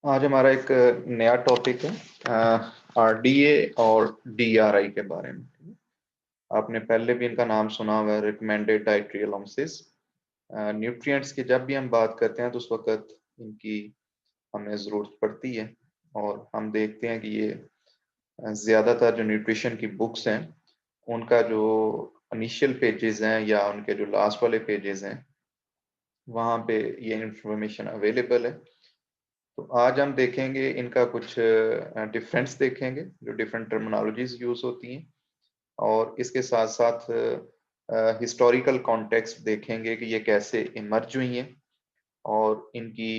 आज हमारा एक नया टॉपिक है आरडीए और डीआरआई के बारे में। आपने पहले भी इनका नाम सुना हुआ है, रिकमेंडेड डाइटरी अलाउंसेस। न्यूट्रिएंट्स की जब भी हम बात करते हैं तो उस वक्त इनकी हमें ज़रूरत पड़ती है, और हम देखते हैं कि ये ज़्यादातर जो न्यूट्रिशन की बुक्स हैं उनका जो इनिशियल पेजेस हैं या उनके जो लास्ट वाले पेजेस हैं वहाँ पे ये इंफॉर्मेशन अवेलेबल है। तो आज हम देखेंगे इनका कुछ डिफरेंस देखेंगे, जो डिफरेंट टर्मिनोलॉजीज यूज होती हैं, और इसके साथ साथ हिस्टोरिकल कॉन्टेक्स्ट देखेंगे कि ये कैसे इमर्ज हुई हैं, और इनकी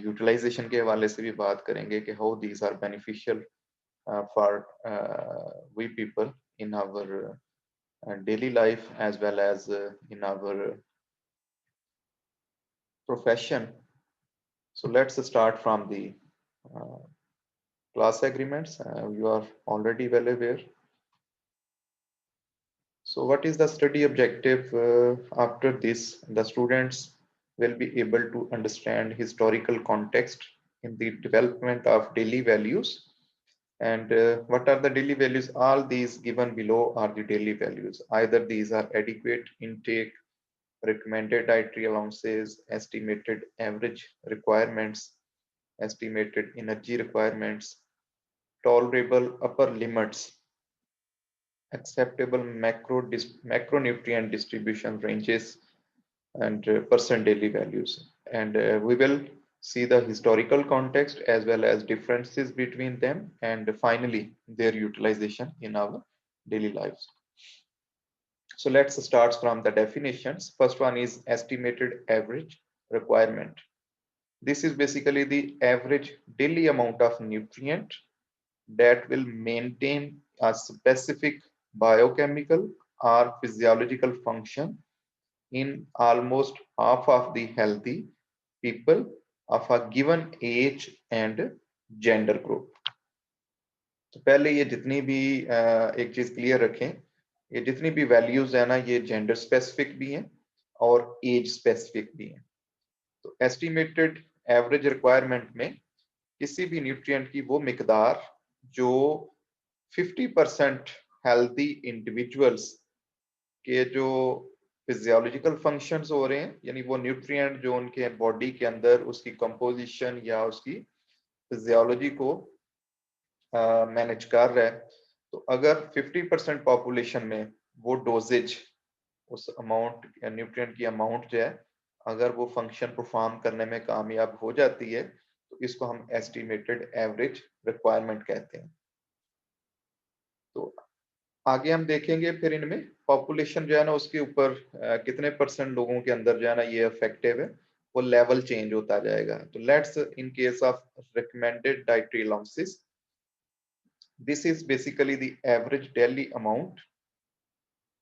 यूटिलाइजेशन के हवाले से भी बात करेंगे कि how these are beneficial for we people in our daily life as well as in our profession. So let's start from the uh, class agreements. You are already well aware. So what is the study objective? After this, the students will be able to understand historical context in the development of daily values. And what are the daily values? All these given below are the daily values. Either these are adequate intake, recommended dietary allowances, estimated average requirements, estimated energy requirements, tolerable upper limits, acceptable macronutrient distribution ranges, and percent daily values. And we will see the historical context as well as differences between them, and finally their utilization in our daily lives. So let's start from the definitions. First one is estimated average requirement. This is basically the average daily amount of nutrient that will maintain a specific biochemical or physiological function in almost half of the healthy people of a given age and gender group. तो पहले ये जितनी भी एक चीज clear रखें, ये जितनी भी वैल्यूज है ना, ये जेंडर स्पेसिफिक भी हैं और एज स्पेसिफिक भी हैं। तो एस्टिमेटेड एवरेज रिक्वायरमेंट में किसी भी न्यूट्रिएंट की वो मिकदार जो 50% हेल्दी इंडिविजुअल्स के जो फिजियोलॉजिकल फंक्शंस हो रहे हैं, यानी वो न्यूट्रिएंट जो उनके बॉडी के अंदर उसकी कंपोजिशन या उसकी फिजियोलॉजी को मैनेज कर रहा है, तो अगर 50% पॉपुलेशन में वो डोजेज, उस अमाउंट न्यूट्रिएंट की अमाउंट जो है, अगर वो फंक्शन परफॉर्म करने में कामयाब हो जाती है, तो इसको हम एस्टिमेटेड एवरेज रिक्वायरमेंट कहते हैं। तो आगे हम देखेंगे फिर इनमें पॉपुलेशन जो है ना, उसके ऊपर कितने परसेंट लोगों के अंदर जो है ना ये इफेक्टिव है, वो लेवल चेंज होता जाएगा। तो let's in case of recommended dietary allowances, this is basically the average daily amount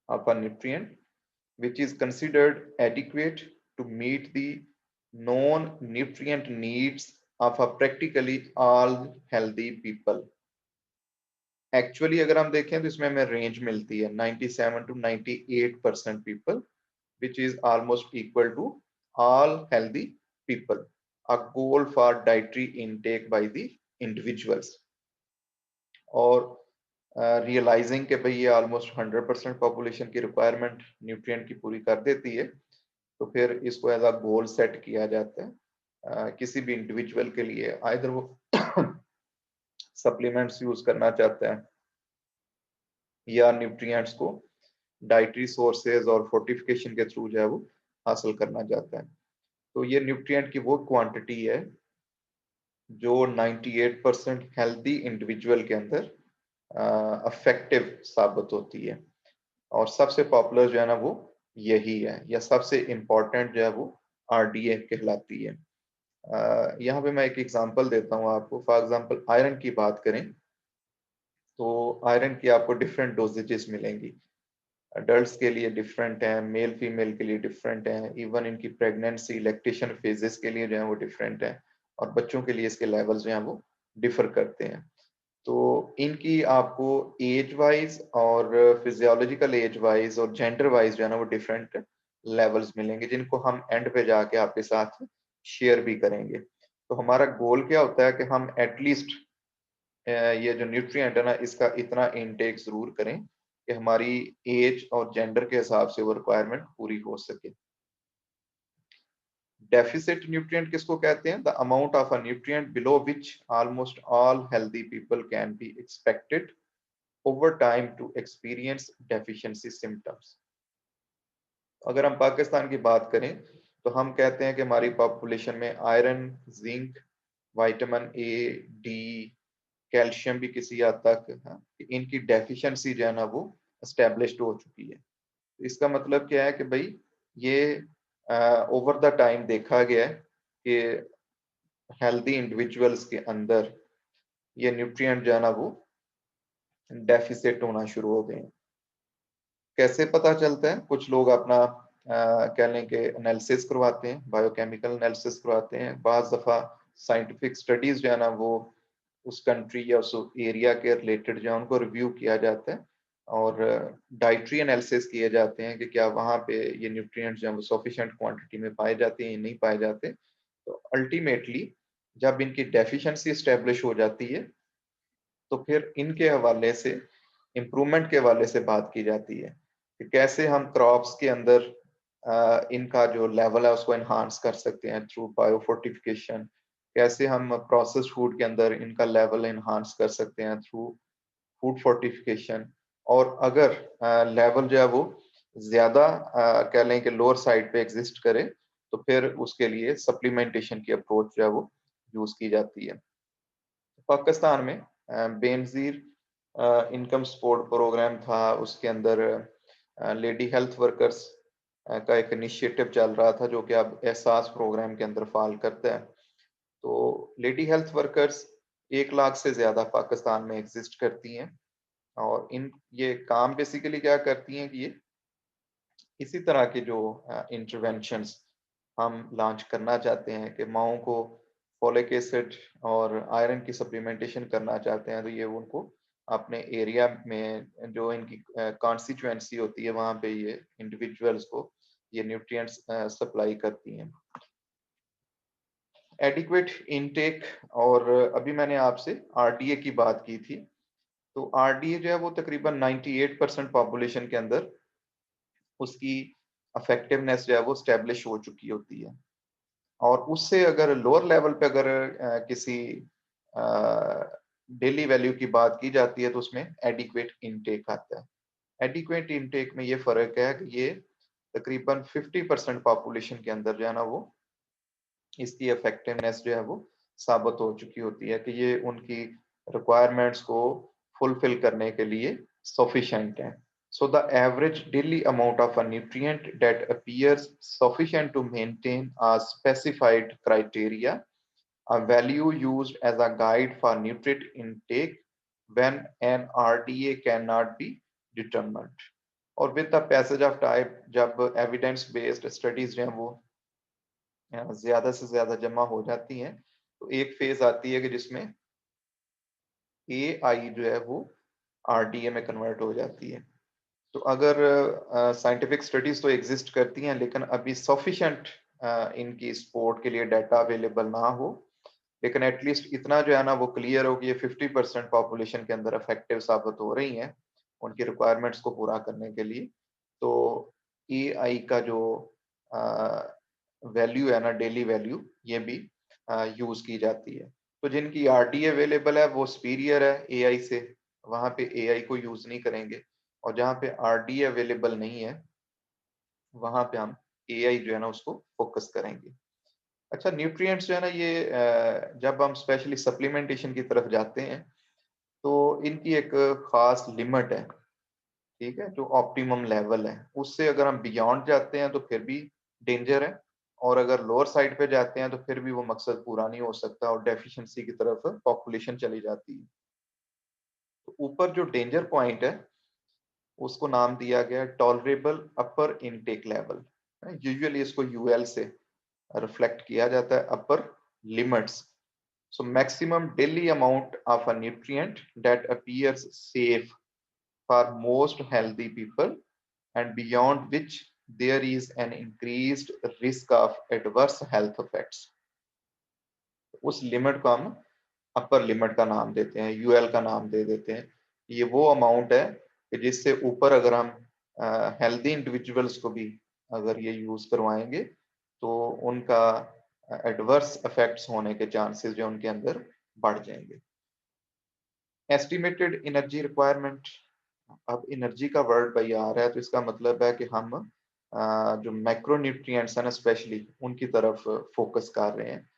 of a nutrient which is considered adequate to meet the known nutrient needs of a practically all healthy people. Actually अगर हम देखें तो इसमें हमें range मिलती है 97 to 98% people, which is almost equal to all healthy people, a goal for dietary intake by the individuals. और realising के भाई ये ऑलमोस्ट 100% पॉपुलेशन की रिक्वायरमेंट न्यूट्रिएंट की पूरी कर देती है, तो फिर इसको एज अ गोल सेट किया जाता है किसी भी इंडिविजुअल के लिए, आइदर वो सप्लीमेंट्स यूज करना चाहता है या न्यूट्रिएंट्स को डाइटरी सोर्सेज और फोर्टिफिकेशन के थ्रू जो है वो हासिल करना चाहता है। तो ये न्यूट्रिएंट की वो क्वांटिटी है जो 98% हेल्दी इंडिविजुअल के अंदर अफेक्टिव साबित होती है, और सबसे पॉपुलर जो है ना वो यही है, या सबसे इम्पोर्टेंट जो है वो आरडीए कहलाती है। यहाँ पे मैं एक एग्जांपल देता हूँ आपको। फॉर एग्जांपल आयरन की बात करें तो आयरन की आपको डिफरेंट डोजेजेस मिलेंगी। अडल्ट्स के लिए डिफरेंट है, मेल फीमेल के लिए डिफरेंट है, इवन इनकी प्रेगनेंसी लैक्टेशन फेजेस के लिए जो है वो डिफरेंट है, और बच्चों के लिए इसके लेवल्स जो हैं वो डिफर करते हैं। तो इनकी आपको एज वाइज और फिजियोलॉजिकल एज वाइज और जेंडर वाइज जो है ना वो डिफरेंट लेवल्स मिलेंगे, जिनको हम एंड पे जाके आपके साथ शेयर भी करेंगे। तो हमारा गोल क्या होता है कि हम एटलीस्ट ये जो न्यूट्रिएंट है ना, इसका इतना इनटेक जरूर करें कि हमारी एज और जेंडर के हिसाब से वो रिक्वायरमेंट पूरी हो सके। डेफिसिट न्यूट्रिएंट किसको कहते हैं? The amount of a nutrient below which almost all healthy people can be expected over time to experience deficiency symptoms. अगर हम पाकिस्तान की बात करें तो हम कहते हैं कि हमारी पॉपुलेशन में iron, zinc, vitamin A, D, calcium भी किसी हद तक, हाँ, इनकी डेफिशिएंसी जो है ना वो एस्टेब्लिश्ड हो चुकी है। तो इसका मतलब क्या है कि भाई ये ओवर द टाइम देखा गया है कि हेल्दी इंडिविजुअल्स के अंदर ये न्यूट्रिएंट जो है ना वो डेफिसिट होना शुरू हो गए हैं। कैसे पता चलता है? कुछ लोग अपना कह लें कि एनालिसिस करवाते हैं, बायोकेमिकल एनालिसिस करवाते हैं। बाज दफ़ा साइंटिफिक स्टडीज जो है ना वो उस कंट्री या उस एरिया के रिलेटेड जो है उनको रिव्यू किया जाता है और डाइटरी एनालिसिस किए जाते हैं कि क्या वहाँ पे ये न्यूट्रिएंट्स जो है वो सफिशिएंट क्वांटिटी में पाए जाते हैं या नहीं पाए जाते। तो अल्टीमेटली जब इनकी डेफिशिएंसी एस्टेब्लिश हो जाती है तो फिर इनके हवाले से इम्प्रूवमेंट के हवाले से बात की जाती है कि कैसे हम क्रॉप्स के अंदर इनका जो लेवल है उसको एनहांस कर सकते हैं थ्रू बायोफोर्टिफिकेशन। कैसे हम प्रोसेस्ड फूड के अंदर इनका लेवल एनहांस कर सकते हैं थ्रू फूड फोर्टिफिकेशन। और अगर लेवल जो है वो ज्यादा कह लें कि लोअर साइड पे एग्जिस्ट करे तो फिर उसके लिए सप्लीमेंटेशन की अप्रोच जो है वो यूज की जाती है। पाकिस्तान में बेनजीर इनकम सपोर्ट प्रोग्राम था, उसके अंदर लेडी हेल्थ वर्कर्स का एक इनिशिएटिव चल रहा था जो कि अब एहसास प्रोग्राम के अंदर फॉल करता है। तो लेडी हेल्थ वर्कर्स 1 लाख से ज्यादा पाकिस्तान में एग्जिस्ट करती हैं और इन ये काम बेसिकली क्या करती हैं कि ये इसी तरह के जो इंटरवेंशंस हम लॉन्च करना चाहते हैं कि माओं को फोलिक एसिड और आयरन की सप्लीमेंटेशन करना चाहते हैं तो ये उनको अपने एरिया में जो इनकी कॉन्स्टिट्यूएंसी होती है वहाँ पे ये इंडिविजुअल्स को ये न्यूट्रिएंट्स सप्लाई करती हैं। एडिक्वेट इनटेक, और अभी मैंने आपसे आरडीए की बात की थी। तो आरडीए जो है वो तकरीबन 98% पॉपुलेशन के अंदर उसकी अफेक्टिवनेस जो है वो स्टेब्लिश हो चुकी होती है। और उससे अगर लोअर लेवल पे अगर किसी डेली वैल्यू की बात की जाती है तो उसमें एडिक्वेट इनटेक आता है। एडिक्वेट इनटेक में ये फर्क है कि ये तकरीबन 50% पॉपुलेशन के अंदर जो है ना वो इसकी इफेक्टिवनेस जो है वो साबित हो चुकी होती है कि ये उनकी रिक्वायरमेंट्स को फुलफिल करने के लिए सफिशिएंट है। So the average daily amount of a nutrient that appears sufficient to maintain a specified criteria, a value used as a guide for nutrient intake when an RDA cannot be determined. और with the passage of time जब evidence based studies जो हैं वो ज्यादा से ज्यादा जमा हो जाती हैं तो एक फेज आती है कि जिसमें AI जो है वो RDA में कन्वर्ट हो जाती है। तो अगर साइंटिफिक स्टडीज तो एग्जिस्ट करती हैं लेकिन अभी सफिशिएंट इनकी सपोर्ट के लिए डाटा अवेलेबल ना हो, लेकिन एटलीस्ट इतना जो है ना वो क्लियर हो कि ये 50% पॉपुलेशन के अंदर इफेक्टिव साबित हो रही हैं उनकी रिक्वायरमेंट्स को पूरा करने के लिए, तो AI का जो वैल्यू है ना, डेली वैल्यू, ये भी यूज की जाती है। तो जिनकी आरडीए अवेलेबल है वो सुपीरियर है AI से, वहां पे AI को यूज नहीं करेंगे। और जहाँ पे आरडीए अवेलेबल नहीं है वहां पे हम AI जो है ना उसको फोकस करेंगे। अच्छा, न्यूट्रिएंट्स जो है ना ये जब हम स्पेशली सप्लीमेंटेशन की तरफ जाते हैं तो इनकी एक खास लिमिट है, ठीक है, जो ऑप्टिमम लेवल है। उससे अगर हम बियॉन्ड जाते हैं तो फिर भी डेंजर है, और अगर लोअर साइड पे जाते हैं तो फिर भी वो मकसद पूरा नहीं हो सकता और डेफिशिएंसी की तरफ पॉपुलेशन चली जाती है। तो ऊपर जो डेंजर पॉइंट है उसको नाम दिया गया टॉलरेबल अपर इनटेक लेवल। यूजुअली इसको यूएल से रिफ्लेक्ट किया जाता है, अपर limits. So maximum daily amount of a nutrient that appears safe for most healthy people and beyond which there is an increased risk of adverse health effects. उस limit को हम upper limit का नाम देते हैं, यूएल का नाम दे देते हैं। ये वो अमाउंट है कि जिससे ऊपर अगर हम हेल्दी इंडिविजुअल्स को भी अगर ये यूज करवाएंगे तो उनका एडवर्स इफेक्ट्स होने के चांसेस जो उनके अंदर बढ़ जाएंगे। एस्टिमेटेड एनर्जी रिक्वायरमेंट, अब एनर्जी का वर्ड भाई आ रहा है तो इसका मतलब है कि हम जो मैक्रोन्यूट्रिएंट्स है ना स्पेशली उनकी तरफ फोकस कर रहे हैं।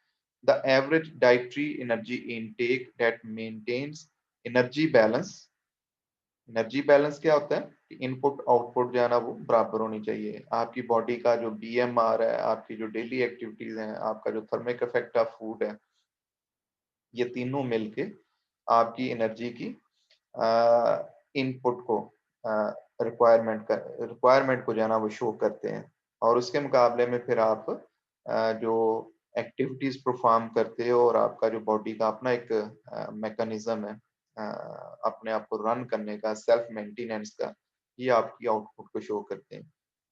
The average dietary energy intake that maintains energy balance। Energy balance क्या होता है कि इनपुट आउटपुट जो है ना वो बराबर होनी चाहिए। आपकी बॉडी का जो बीएमआर है, आपकी जो डेली एक्टिविटीज हैं, आपका जो थर्मिक इफेक्ट ऑफ फूड है, ये तीनों मिलके आपकी एनर्जी की इनपुट को रिक्वायरमेंट को जो है ना वो शो करते हैं। और उसके मुकाबले में फिर आप जो एक्टिविटीज परफॉर्म करते हो और आपका जो बॉडी का अपना एक मैकेनिज्म है अपने आप को रन करने का, सेल्फ मेंटेनेंस का, ये आपकी आउटपुट को शो करते हैं।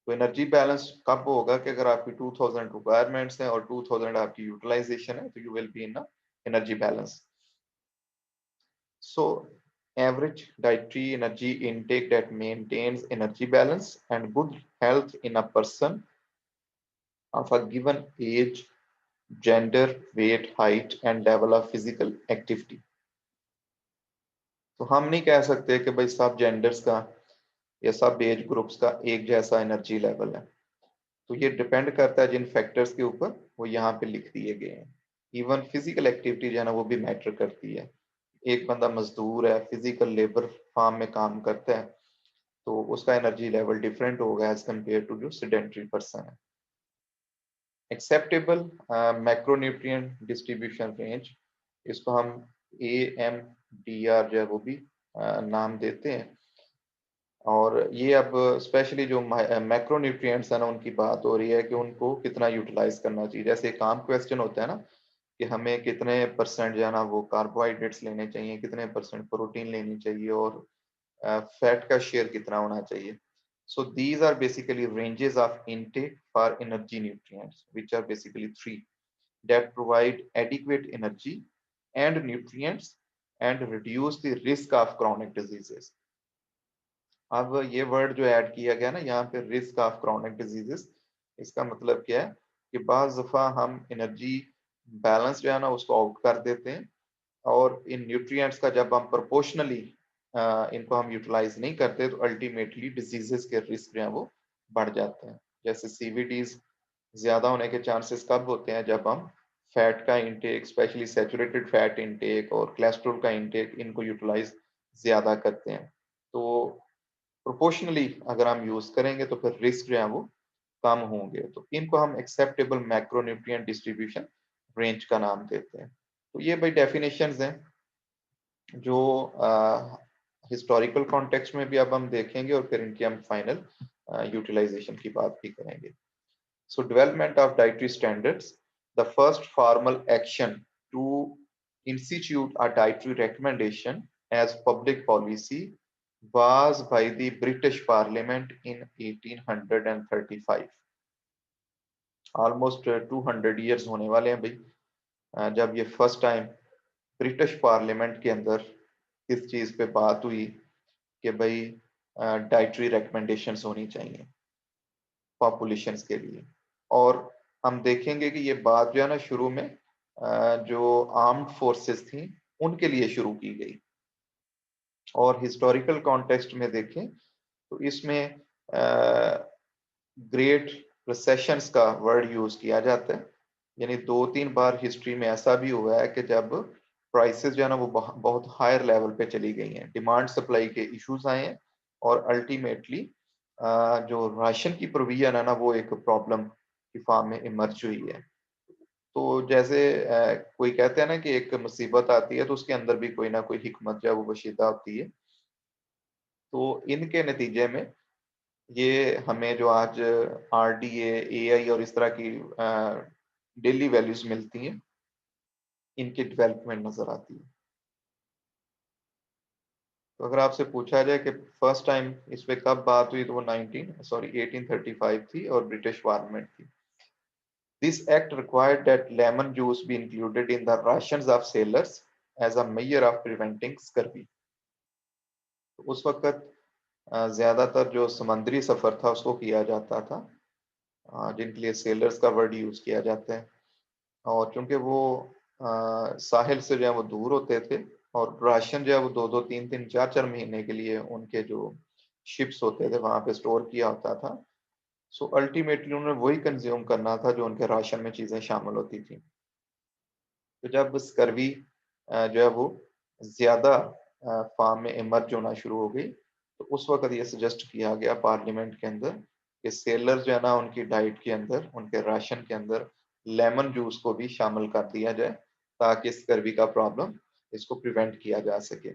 तो एनर्जी बैलेंस कब होगा कि अगर आपकी 2000 रिक्वायरमेंट्स हैं और 2000 आपकी यूटिलाइजेशन है तो you will be in energy balance. So average dietary energy intake that maintains energy balance and good health in a person of a given age, gender, weight, height and level of physical activity। तो हम नहीं कह सकते कि भाई सब genders का या सब एज ग्रुप्स का एक जैसा एनर्जी लेवल है। तो ये डिपेंड करता है जिन फैक्टर्स के ऊपर वो यहाँ पे लिख दिए गए हैं। इवन फिजिकल एक्टिविटी जो है ना वो भी मैटर करती है। एक बंदा मजदूर है, फिजिकल लेबर फार्म में काम करता है, तो उसका एनर्जी लेवल डिफरेंट होगा एज कम्पेयर टू जो सेडेंटरी पर्सन है। एक्सेप्टेबल मैक्रोन्यूट्रिएंट डिस्ट्रीब्यूशन रेंज, इसको हम AMDR जो है वो भी नाम देते हैं। और ये अब स्पेशली जो मैक्रोन्यूट्रिएंट्स है ना उनकी बात हो रही है कि उनको कितना यूटिलाइज करना चाहिए। जैसे एक आम क्वेश्चन होता है ना कि हमें कितने परसेंट जो है ना वो कार्बोहाइड्रेट्स लेने चाहिए, कितने परसेंट प्रोटीन लेनी चाहिए और फैट का शेयर कितना होना चाहिए। So these are basically ranges of intake for energy nutrients, which are basically three that provide adequate energy and nutrients and reduce the risk of chronic diseases। अब ये word जो ऐड किया गया ना यहाँ पे, रिस्क ऑफ क्रॉनिक डिजीजेस, इसका मतलब क्या है कि बाज दफा हम एनर्जी बैलेंस जो है ना उसको आउट कर देते हैं और इन न्यूट्रिएंट्स का जब हम प्रोपोर्शनली इनको हम यूटिलाइज नहीं करते तो अल्टीमेटली डिजीजेस के रिस्क जो है वो बढ़ जाते हैं। जैसे सीवीडीज ज्यादा होने के चांसेस कब होते हैं, जब हम फैट का intake, specially saturated fat intake और कोलेस्ट्रॉल का इंटेक, इनको यूटिलाइज ज्यादा करते हैं। तो प्रोपोर्शनली अगर हम यूज करेंगे तो फिर रिस्क जो है वो कम होंगे। तो इनको हम एक्सेप्टेबल मैक्रोन्यूट्रिएंट डिस्ट्रीब्यूशन रेंज का नाम देते हैं। तो ये भाई डेफिनेशंस हैं जो हिस्टोरिकल कॉन्टेक्स्ट में भी अब हम देखेंगे और फिर इनकी हम फाइनल यूटिलाइजेशन की बात भी करेंगे। So development of dietary standards, the first formal action to institute a dietary recommendation as public policy was by the British Parliament in 1835। Almost 200 years होने वाले हैं भाई जब ये फर्स्ट टाइम ब्रिटिश पार्लियामेंट के अंदर इस चीज पे बात हुई कि भाई डाइटरी रिकमेंडेशंस होनी चाहिए पॉपुलेशंस के लिए। और हम देखेंगे कि ये बात जो है ना शुरू में जो आर्म्ड फोर्सेस थी उनके लिए शुरू की गई। और हिस्टोरिकल कॉन्टेक्स्ट में देखें तो इसमें ग्रेट रिसेशंस का वर्ड यूज किया जाता है। यानी 2-3 बार हिस्ट्री में ऐसा भी हुआ है कि जब प्राइसेस जो है ना वो बहुत हायर लेवल पे चली गई हैं, डिमांड सप्लाई के इश्यूज आए हैं और अल्टीमेटली जो राशन की प्रोविजन है ना वो एक प्रॉब्लम की फॉर्म में इमर्ज हुई है। तो जैसे कोई कहते हैं ना कि एक मुसीबत आती है तो उसके अंदर भी कोई ना कोई हिकमत जो है वो वशीदा होती है। तो इनके नतीजे में ये हमें जो आज RDA, AI और इस तरह की डेली वैल्यूज मिलती हैं, इनकी डेवलपमेंट नजर आती है। तो अगर आपसे पूछा जाए कि फर्स्ट टाइम इस पे कब बात हुई तो वो 1835 थी और ब्रिटिश पार्लियामेंट थी। This act required that lemon juice be included in the rations of sailors as a measure of preventing scurvy. उस वक्त ज्यादातर जो समुद्री सफर था उसको किया जाता था, जिनके लिए सेलर्स का वर्ड यूज किया जाता है। और क्योंकि वो साहिल से जो है वो दूर होते थे और राशन जो है वो 2-2, 3-3, 4-4 महीने के लिए उनके जो शिप्स होते थे वहां पे स्टोर किया होता था। सो अल्टीमेटली उन्होंने वही कंज्यूम करना था जो उनके राशन में चीजें शामिल होती थी। तो जब स्कर्वी जो है वो ज्यादा फार्म में इमर्ज होना शुरू हो गई, तो उस वक्त ये सजेस्ट किया गया पार्लियामेंट के अंदर कि सेलर जो है ना उनकी डाइट के अंदर, उनके राशन के अंदर लेमन जूस को भी शामिल कर दिया जाए ताकि स्कर्वी का प्रॉब्लम इसको प्रिवेंट किया जा सके।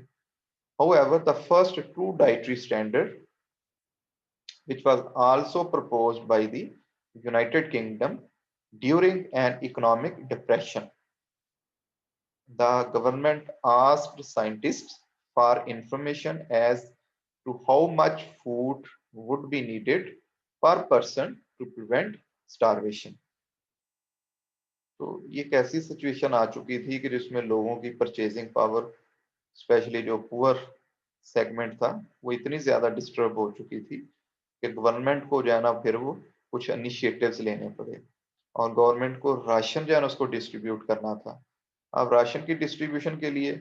However, the first true dietary standard, which was also proposed by the United Kingdom during an economic depression, the government asked scientists for information as to how much food would be needed per person to prevent starvation. तो ये एक ऐसी situation आ चुकी थी कि जिसमें लोगों की परचेजिंग पावर, स्पेशली जो पुअर सेगमेंट था, वो इतनी ज्यादा डिस्टर्ब हो चुकी थी कि गवर्नमेंट को जो है ना फिर वो कुछ इनिशिएटिव्स लेने पड़े और गवर्नमेंट को राशन जो है ना उसको डिस्ट्रीब्यूट करना था। अब राशन की डिस्ट्रीब्यूशन के लिए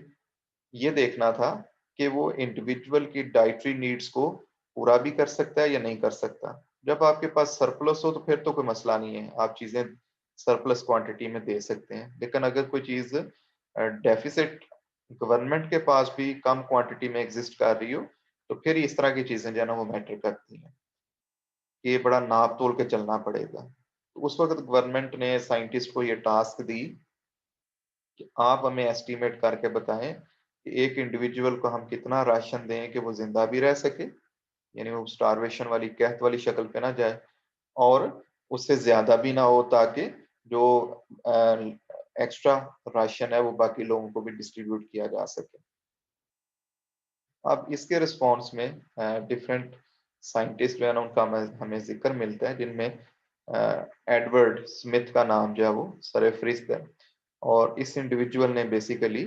ये देखना था कि वो इंडिविजुअल की डाइटरी नीड्स को पूरा भी कर सकता है या नहीं कर सकता। जब आपके पास सरप्लस हो तो फिर तो कोई मसला नहीं है, आप चीजें सरप्लस क्वांटिटी में दे सकते हैं। लेकिन अगर कोई चीज डेफिसिट गवर्नमेंट के पास भी कम क्वांटिटी में एग्जिस्ट कर रही हो, तो फिर इस तरह की चीजें जो है ना वो मैटर करती हैं। ये बड़ा नाप तोल के चलना पड़ेगा। तो उस वक्त गवर्नमेंट ने साइंटिस्ट को ये टास्क दी कि आप हमें एस्टिमेट करके बताएं कि एक इंडिविजुअल को हम कितना राशन दें कि वो जिंदा भी रह सके, यानी वो स्टारवेशन वाली कहत वाली शक्ल पे ना जाए और उससे ज्यादा भी ना हो, ताकि जो एक्स्ट्रा राशन है वो बाकी लोगों को भी डिस्ट्रीब्यूट किया जा सके। अब इसके रिस्पॉन्स में डिफरेंट साइंटिस्ट जो है ना उनका हमें जिक्र मिलता है, जिनमें एडवर्ड स्मिथ का नाम जो है वो सरफहरिस्त है। और इस इंडिविजुअल ने बेसिकली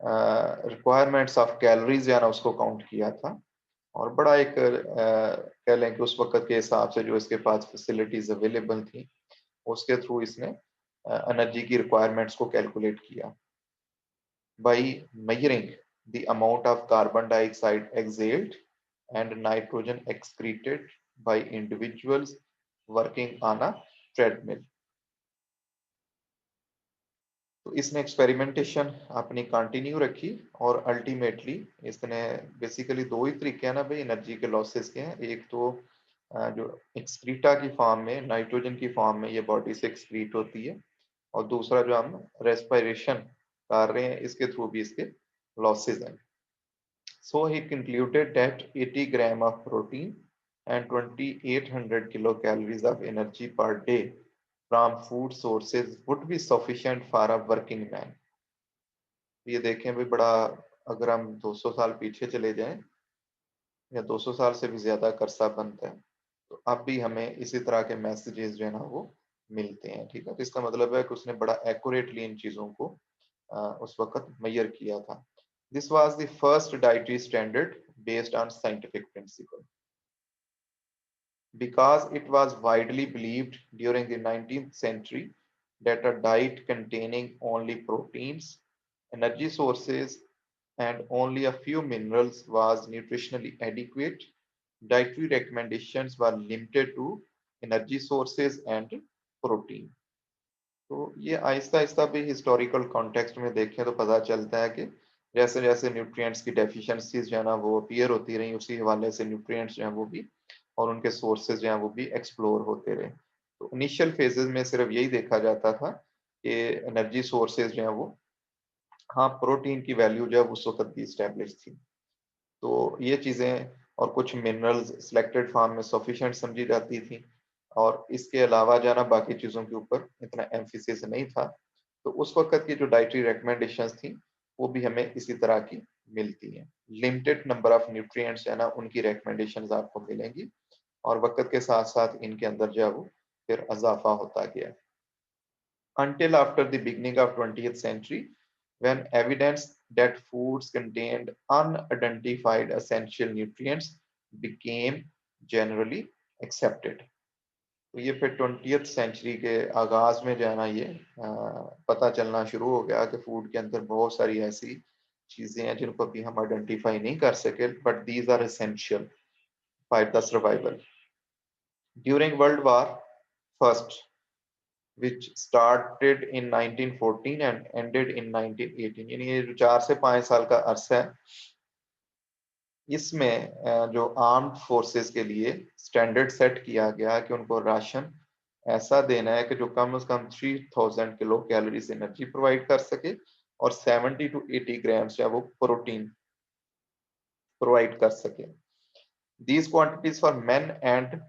रिक्वायरमेंट्स ऑफ कैलोरीज जो है ना उसको काउंट किया था और बड़ा एक कह लें कि उस वक्त के हिसाब से जो इसके पास फैसिलिटीज अवेलेबल थी उसके थ्रू इसने एनर्जी की रिक्वायरमेंट्स को कैलकुलेट किया by measuring the amount of carbon dioxide exhaled and nitrogen excreted by individuals working on a treadmill. तो इसने एक्सपेरिमेंटेशन अपनी कंटिन्यू रखी और अल्टीमेटली इसने बेसिकली दो ही तरीके हैं ना भाई एनर्जी के लॉसेस के हैं। एक तो जो एक्सक्रीटा की फॉर्म में, नाइट्रोजन की फॉर्म में ये बॉडी से एक्सक्रीट होती है, और दूसरा जो हम रेस्पिरेशन कर रहे हैं इसके थ्रू भी इसके लॉसेस हैं। So he concluded that 80 gram of protein and 2800 kilocalories of energy per day from food sources would be sufficient for a working man. ये देखें भाई बड़ा, अगर हम 200 साल पीछे चले जाएं या 200 साल से भी ज्यादा अरसा बनता है, तो अब भी हमें इसी तरह के मैसेजेस जो है ना वो मिलते हैं। ठीक है, तो इसका मतलब है कि उसने बड़ा एक्यूरेटली इन चीजों को उस वक्त मेजर किया था। This was the first dietary standard based on scientific principle. Because it was widely believed during the 19th century that a diet containing only proteins, energy sources, and only a few minerals was nutritionally adequate, dietary recommendations were limited to energy sources and protein. तो ये आहिस्ता आहिस्ता भी historical context में देखें तो पता चलता है कि जैसे जैसे न्यूट्रिएंट्स की डेफिशिएंसीज जो है ना वो अपीयर होती रही, उसी हवाले से न्यूट्रिएंट्स जो हैं वो भी और उनके सोर्सेज जो हैं वो भी एक्सप्लोर होते रहे। तो इनिशियल फेजेस में सिर्फ यही देखा जाता था कि एनर्जी सोर्सेज जो हैं वो, हाँ, प्रोटीन की वैल्यू जो है उस वक्त भी स्टैब्लिश थी, तो ये चीज़ें और कुछ मिनरल्स सिलेक्टेड फार्म में सफिशिएंट समझी जाती थी और इसके अलावा जो है ना बाकी चीज़ों के ऊपर इतना एम्फिसिस नहीं था। तो उस वक्त की जो डाइटरी रिकमेंडेशंस थी वो भी हमें इसी तरह की मिलती हैं। लिमिटेड नंबर ऑफ न्यूट्रिएंट्स है ना उनकी रिकमेंडेशंस आपको मिलेंगी और वक्त के साथ साथ इनके अंदर जो है वो फिर इजाफा होता गया। until after the beginning of 20th century, when evidence that foods contained unidentified essential nutrients became generally accepted. तो ये फिर 20th सेंचुरी के आगाज में जो है ना ये पता चलना शुरू हो गया कि फूड के अंदर बहुत सारी ऐसी चीजें हैं जिनको अभी हम आइडेंटिफाई नहीं कर सके, but these are essential for the survival. During world war first, which started in 1914 and ended in 1918, यानी ये जो 4 से 5 साल का अरसा है, इसमें जो आर्म्ड फोर्सेस के लिए स्टैंडर्ड सेट किया गया कि उनको राशन ऐसा देना है कि जो कम से कम 3000 किलो कैलोरीज एनर्जी प्रोवाइड कर सके और 70 to 80 ग्राम्स या वो प्रोटीन प्रोवाइड कर सके. These quantities for main and,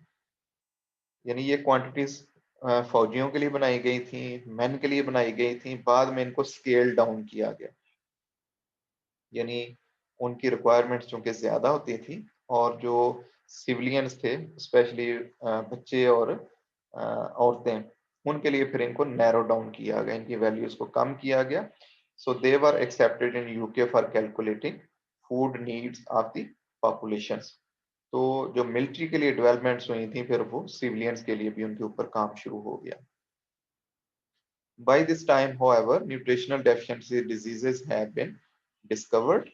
यानी ये क्वांटिटीज फौजियों के लिए बनाई गई थी, मेन के लिए बनाई गई थी. बाद में इनको स्केल डाउन किया गया, यानी उनकी रिक्वायरमेंट्स चूंकि ज्यादा होती थी और जो सिविलियंस थे स्पेशली बच्चे और औरतें, उनके लिए फिर इनको नैरो डाउन किया गया, इनकी वैल्यूज को कम किया गया. So they were accepted in UK for calculating food needs of the populations. तो जो मिलिट्री के लिए डेवलपमेंट्स हुई थी फिर वो सिविलियंस के लिए भी उनके ऊपर काम शुरू हो गया. By this time, however, nutritional deficiency diseases have been discovered.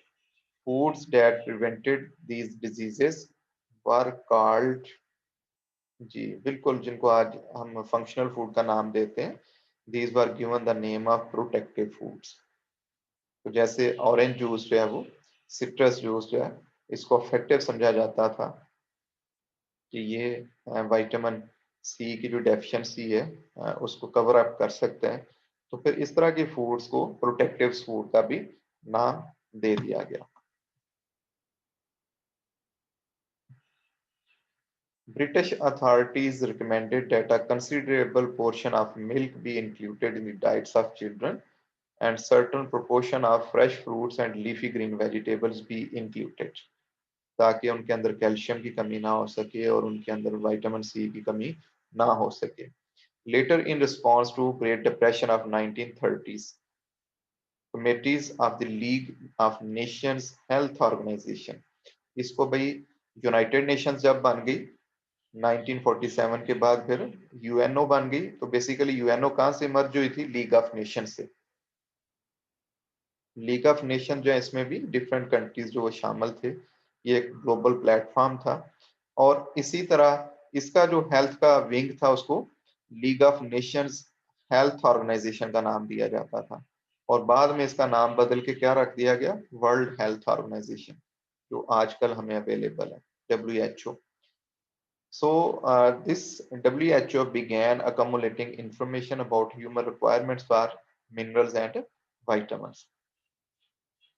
Foods that prevented these diseases were called, जी बिल्कुल, जिनको आज हम फंक्शनल फूड का नाम देते हैं, these were given the name of protective foods. तो जैसे ऑरेंज जूस जो है वो सिट्रस जूस जो है इसको इफेक्टिव समझा जाता था कि ये विटामिन सी की जो डेफिशिएंसी है उसको कवर अप कर सकते हैं. तो फिर इस तरह के फूड्स को प्रोटेक्टिव फूड का भी नाम दे दिया गया. British authorities recommended that a considerable portion of milk be included in the diets of children and certain proportion of fresh fruits and leafy green vegetables be included, ताकि उनके अंदर calcium की कमी ना हो सके और उनके अंदर विटामिन सी की कमी ना हो सके. Later, in response to Great Depression of 1930s, committees of the League of Nations Health Organization, इसको भाई यूनाइटेड नेशंस जब बन गई 1947 के बाद फिर यूएनओ बन गई. तो बेसिकली यूएनओ कहां से मर्ज हुई थी? लीग ऑफ नेशन से. लीग ऑफ नेशन जो है इसमें भी डिफरेंट कंट्रीज जो शामिल थे, ये एक ग्लोबल प्लेटफॉर्म था. और इसी तरह इसका जो हेल्थ का विंग था उसको league of nations health organization का नाम दिया जाता था और बाद में इसका नाम बदल के क्या रख दिया गया? वर्ल्ड हेल्थ ऑर्गेनाइजेशन, जो आजकल हमें अवेलेबल है, WHO. So this WHO began accumulating information about human requirements for minerals and vitamins.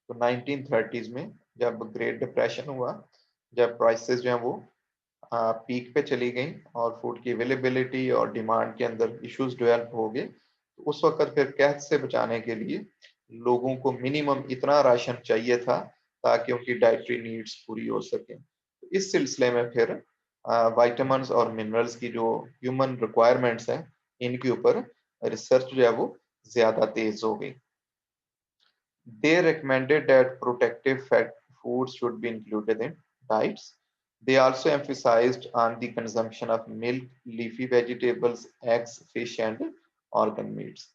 तो 1930s में जब ग्रेट डिप्रेशन हुआ, जब प्राइसेस जो हैं वो पीक पे चली गई और फूड की अवेलेबिलिटी और डिमांड के अंदर इश्यूज डेवलप हो गए, तो उस वक्त फिर कैद से बचाने के लिए लोगों को मिनिमम इतना राशन चाहिए था ताकि उनकी डाइटरी नीड्स पूरी हो सके. तो इस सिलसिले में फिर विटामिन्स और मिनरल्स की जो ह्यूमन रिक्वायरमेंट्स हैं इनके ऊपर रिसर्च जो है वो ज्यादा तेज हो गई. They recommended that protective fat foods should be included in diets. They also emphasized on the consumption of milk, leafy vegetables, eggs, fish and organ meats.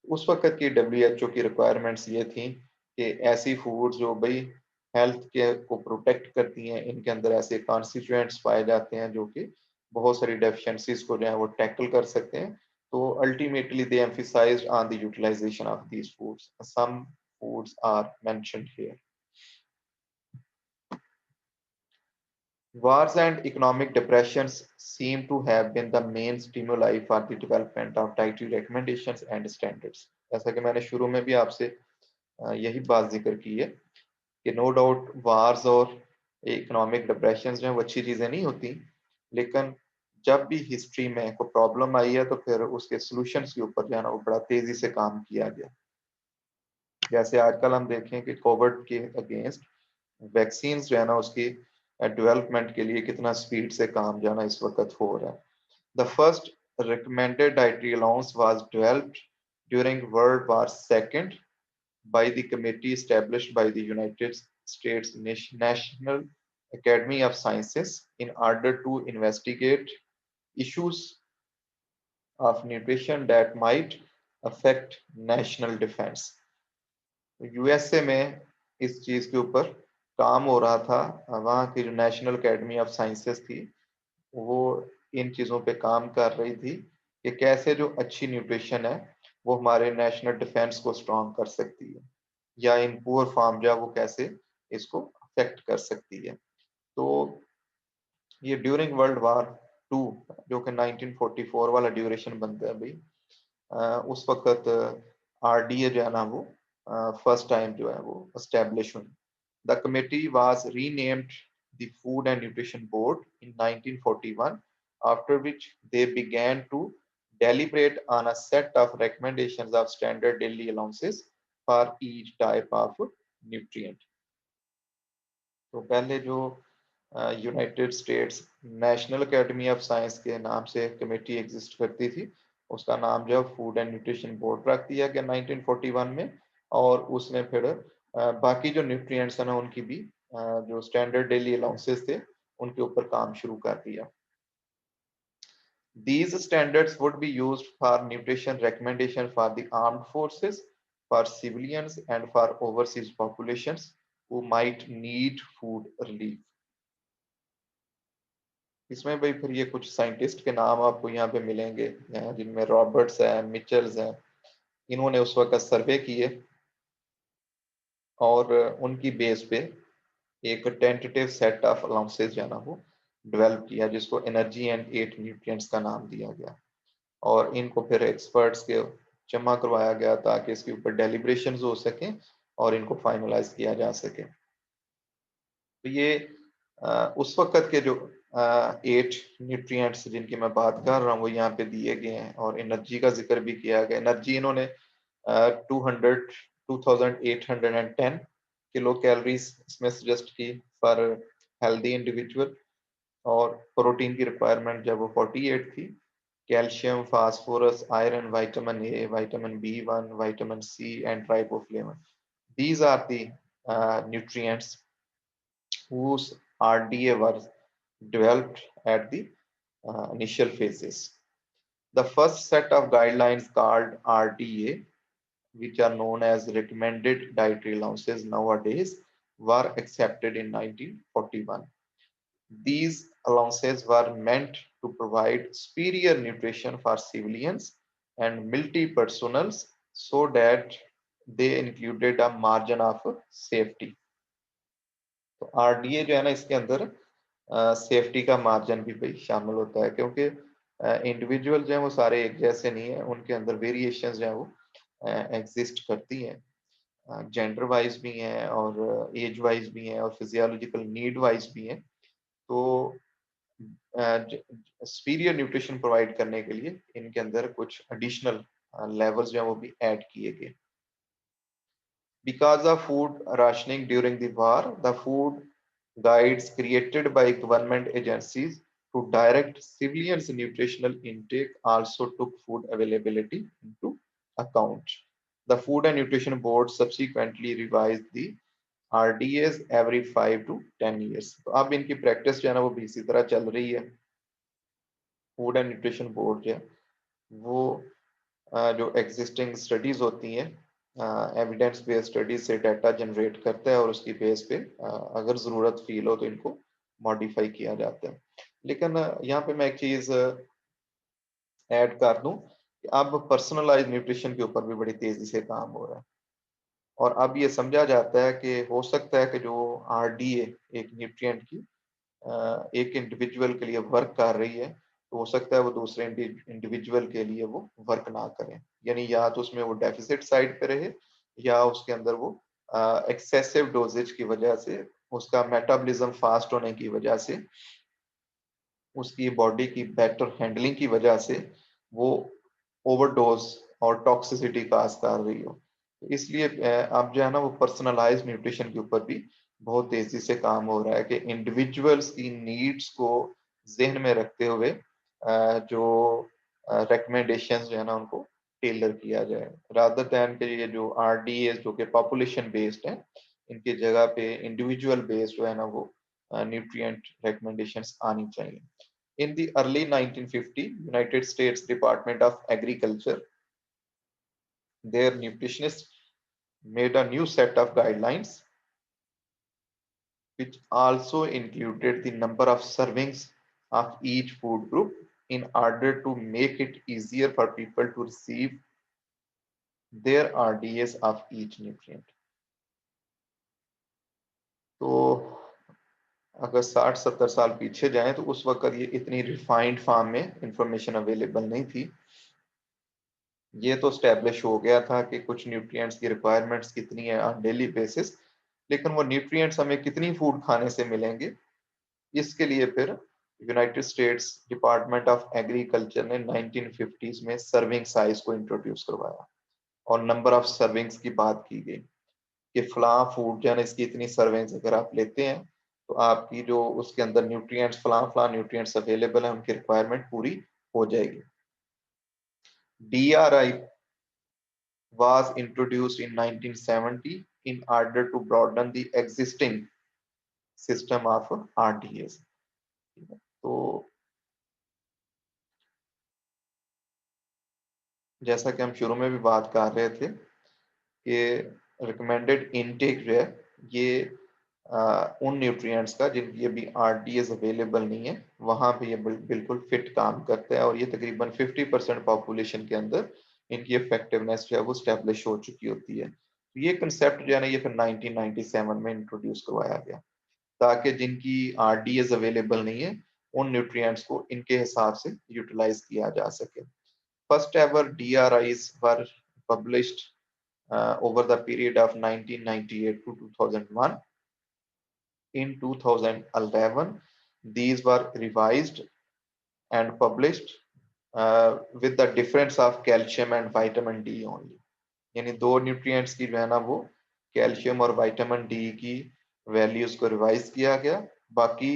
उस वक्त की WHO की रिक्वायरमेंट्स ये थी कि ऐसी फूड्स जो भाई हेल्थ के को प्रोटेक्ट करती हैं, इनके अंदर ऐसे कॉन्स्टिट्यूएंट्स पाए जाते हैं जो कि बहुत सारी डेफिशिएंसीज को जो है वो टैकल कर सकते हैं. तो ultimately they emphasised on the utilisation of these foods. Some foods are mentioned here. Wars and economic depressions seem to have been the main stimuli for the development of dietary recommendations and standards. जैसा कि मैंने शुरू में भी आपसे यही बात जिक्र की है कि नो डाउट वार्स और इकोनॉमिक डिप्रेशन जो है वो अच्छी चीजें नहीं होती, लेकिन जब भी हिस्ट्री में कोई प्रॉब्लम आई है तो फिर उसके सॉल्यूशंस के ऊपर जो है ना वो बड़ा तेजी से काम किया गया. जैसे आजकल हम देखें कि कोविड के अगेंस्ट वैक्सीन जो है ना उसकी डेवलपमेंट के लिए कितना स्पीड से काम जाना इस वक्त हो रहा है. The first recommended dietary allowance was developed during World War II by the committee established by the United States National Academy of Sciences in order to investigate issues of nutrition that might affect national defense. USA में इस चीज के ऊपर काम हो रहा था। वहाँ की जो नेशनल एकेडमी ऑफ साइंसेस थी वो इन चीजों पे काम कर रही थी कि कैसे जो अच्छी न्यूट्रिशन है वो हमारे नेशनल डिफेंस को स्ट्रॉन्ग कर सकती है, या इन पुअर फॉर्म जो है वो कैसे इसको अफेक्ट कर सकती है। तो ये ड्यूरिंग वर्ल्ड वार टू, जो कि 1944 वाला ड्यूरेशन बनता है भाई, उस वक्त आरडीए जो है ना वो फर्स्ट टाइम जो है वो एस्टेब्लिश हुई। The committee was renamed the food and nutrition board in 1941, after which they began to deliberate on a set of recommendations of standard daily allowances for each type of nutrient. तो पहले जो United states national academy of science के नाम से committee exist करती थी, उसका नाम जो है फूड एंड न्यूट्रिशन बोर्ड रख दिया गया 1941 में। और उसने फिर बाकी जो न्यूट्रिएंट्स हैं ना उनकी भी जो स्टैंडर्ड डेली अलाउंसेस थे उनके ऊपर काम शुरू कर दिया। These standards would be used for nutrition recommendation for the armed forces, for civilians and for overseas populations who might need food relief. इसमें भाई फिर ये कुछ साइंटिस्ट के नाम आपको यहाँ पे मिलेंगे, जिनमें रॉबर्ट्स है, मिचेल्स हैं। इन्होंने उस वक्त सर्वे किए और उनकी बेस पे एक टेंटेटिव सेट ऑफ अलाउंसेस जो है ना वो डेवलप किया, जिसको एनर्जी एंड 8 न्यूट्रिएंट्स का नाम दिया गया। और इनको फिर एक्सपर्ट्स के जमा करवाया गया ताकि इसके ऊपर डेलिब्रेशंस हो सके और इनको फाइनलाइज किया जा सके। तो ये उस वक्त के जो 8 न्यूट्रिएंट्स जिनकी मैं बात कर रहा हूँ वो यहाँ पे दिए गए हैं। और एनर्जी का जिक्र भी किया गया। एनर्जी इन्होंने 2810 किलो कैलोरीज इसमें सजेस्ट की फॉर हेल्दी इंडिविजुअल। और प्रोटीन की रिक्वायरमेंट जब वो 48 थी। Calcium, phosphorus, iron, vitamin A, vitamin B1, vitamin C and riboflavin, these are the nutrients whose RDA was developed at the initial phases. The first set of guidelines called RDA, which are known as recommended dietary allowances nowadays, were accepted in 1941. These allowances were meant to provide superior nutrition for civilians and military personnel so that they included a margin of safety. तो RDA जो है ना इसके अंदर safety का margin भी भाई शामिल होता है, क्योंकि इंडिविजुअल जो है वो सारे एक जैसे नहीं है, उनके अंदर वेरिएशंस जो है वो एग्जिस्ट करती हैं। जेंडर वाइज भी हैं और एज वाइज भी हैं और फिजियोलॉजिकल नीड वाइज भी हैं। तो सुपीरियर न्यूट्रिशन प्रोवाइड करने के लिए इनके अंदर कुछ एडिशनल लेवल्स जो है वो भी ऐड किए गए। Because of food rationing during the war, the food guides created by government agencies to direct civilians' nutritional intake also took food availability into account. The Food and Nutrition Board subsequently revised the RDAs every 5 to 10 years. तो अब इनकी practice जो है ना वो भी इसी तरह चल रही है। फूड एंड न्यूट्रिशन बोर्ड जो है वो जो एग्जिस्टिंग स्टडीज होती हैं, एविडेंस बेस्ड स्टडीज से डाटा जनरेट करता है और उसकी बेस पे अगर ज़रूरत फील हो तो इनको मॉडिफाई किया जाता है। लेकिन यहाँ पे मैं एक चीज़ ऐड कर दूं कि अब पर्सनलाइज न्यूट्रिशन के ऊपर भी बड़ी तेज़ी से काम हो रहा है। और अब ये समझा जाता है कि हो सकता है कि जो आरडीए एक न्यूट्रिएंट की एक इंडिविजुअल के लिए वर्क कर रही है, तो हो सकता है वो दूसरे इंडिविजुअल के लिए वो वर्क ना करें। यानी या तो उसमें वो डेफिसिट साइड पे रहे या उसके अंदर वो एक्सेसिव डोजेज की वजह से, उसका मेटाबॉलिज्म फास्ट होने की वजह से, उसकी बॉडी की बेटर हैंडलिंग की वजह से वो ओवरडोज और टॉक्सिसिटी काज कर रही हो। इसलिए अब जो है ना वो पर्सनलाइज न्यूट्रिशन के ऊपर भी बहुत तेजी से काम हो रहा है कि इंडिविजुअल्स की नीड्स को जहन में रखते हुए जो रिकमेंडेशंस जो है ना उनको टेलर किया जाए, रादर दैन के ये जो RDA जो कि पॉपुलेशन बेस्ड है, इनकी जगह पे इंडिविजुअल बेस्ड जो है ना वो न्यूट्रिएंट रिकमेंडेशंस आनी चाहिए. In the early 1950, United States Department of Agriculture, their nutritionists made a new set of guidelines which also included the number of servings of each food group in order to make it easier for people to receive their RDAs of each nutrient. तो अगर 60-70 साल पीछे जाएं तो उस वक्त ये इतनी रिफाइंड फॉर्म में इंफॉर्मेशन अवेलेबल नहीं थी. ये तो स्टैब्लिश हो गया था कि कुछ न्यूट्रिएंट्स की रिक्वायरमेंट्स कितनी है ऑन डेली बेसिस, लेकिन वो न्यूट्रिएंट्स हमें कितनी फूड खाने से मिलेंगे, इसके लिए फिर United states department of agriculture ने 1950s में सर्विंग साइज को इंट्रोड्यूस करवाया और नंबर ऑफ सर्विंग्स की बात की गई कि फलां फूड यानी इसकी इतनी सर्विंग्स अगर आप लेते हैं तो आपकी जो उसके अंदर न्यूट्रिएंट्स फलां न्यूट्रिएंट्स अवेलेबल है उनकी रिक्वायरमेंट पूरी हो जाएगी. DRI was introduced in 1970 in order to broaden the existing system of RDAs. तो जैसा कि हम शुरू में भी बात कर रहे थे कि रिकमेंडेड इनटेक जो है ये उन न्यूट्रिएंट्स का जिनकी अभी RDAs अवेलेबल नहीं है वहां पे ये बिल्कुल फिट काम करता है और ये तकरीबन 50% पॉपुलेशन के अंदर इनकी इफेक्टिवनेस जो है वो स्टैब्लिश हो चुकी होती है. तो ये कंसेप्ट जो है ना ये फिर 1997 में इंट्रोड्यूस करवाया गया ताकि जिनकी RDAs अवेलेबल नहीं है उन न्यूट्रिएंट्स को इनके हिसाब से यूटिलाइज किया जा सके. First ever DRIs were published over the period of 1998 to 2001. In 2011, these were revised and published with the difference of calcium and vitamin D only. यानी दो न्यूट्रिएंट्स की जो है ना वो कैल्शियम और विटामिन डी की वैल्यूज को रिवाइज किया गया, बाकी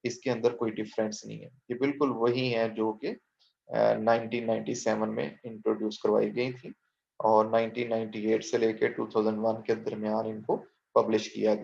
इसके अंदर कोई डिफरेंस नहीं है. ये बिल्कुल वही है जो कि 1997 में इंट्रोड्यूस करवाई गई थी और 1998 से लेकर 2001 के दरमियान इनको पब्लिश किया गया.